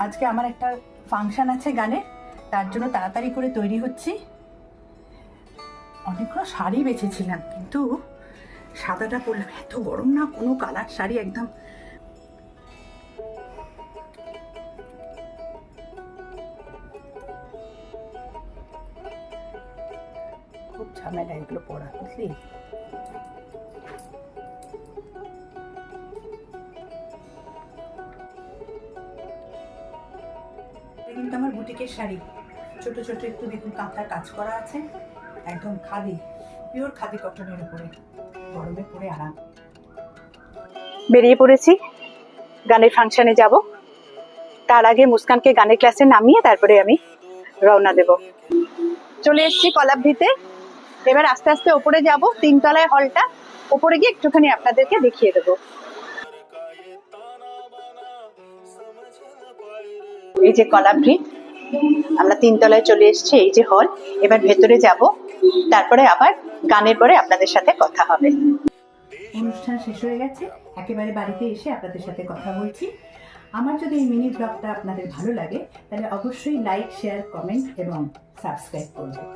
আজকে আমার একটা ফাংশন আছে গানে, তার জন্য তাড়াতাড়ি করে তৈরি হচ্ছি। অনেকগুলো শাড়ি বেছেছিলাম, কিন্তু সাদাটা পরলাম, এত গরম না, কোনো কালার শাড়ি একদম। খুব ঝামেলা এগুলো পরা, বুঝলি? কিন্তু আমার বুটিকের শাড়ি, ছোট ছোট একটু দেখুন কাঁথার কাজ করা আছে, একদম খাদি, পিওর খাদি কটনের উপরে, গরমে পরে আরাম। বেরিয়ে পড়েছি, গানের ফাংশনে যাব। তার আগে মুস্কানকে গানের ক্লাসে নামিয়ে তারপরে আমি রওনা দেব। চলে এসেছি কলাবভিতে। এবার আস্তে আস্তে ওপরে যাব, 3 তলায় হলটা, ওপরে গিয়ে একটুখানি আপনাদেরকে দেখিয়ে দেবো। এই যে কলাবভি, আমরা 3 তলায় চলে এসেছি, এই যে হল। এবার ভেতরে যাব, তারপরে আবার গানের পরে আপনাদের সাথে কথা হবে। অনুষ্ঠান শেষ হয়ে গেছে, একেবারে বাড়িতে এসে আপনাদের সাথে কথা বলছি। আমার যদি এই মিনি ব্লগটা আপনাদের ভালো লাগে, তাহলে অবশ্যই লাইক, শেয়ার, কমেন্ট এবং সাবস্ক্রাইব করবেন।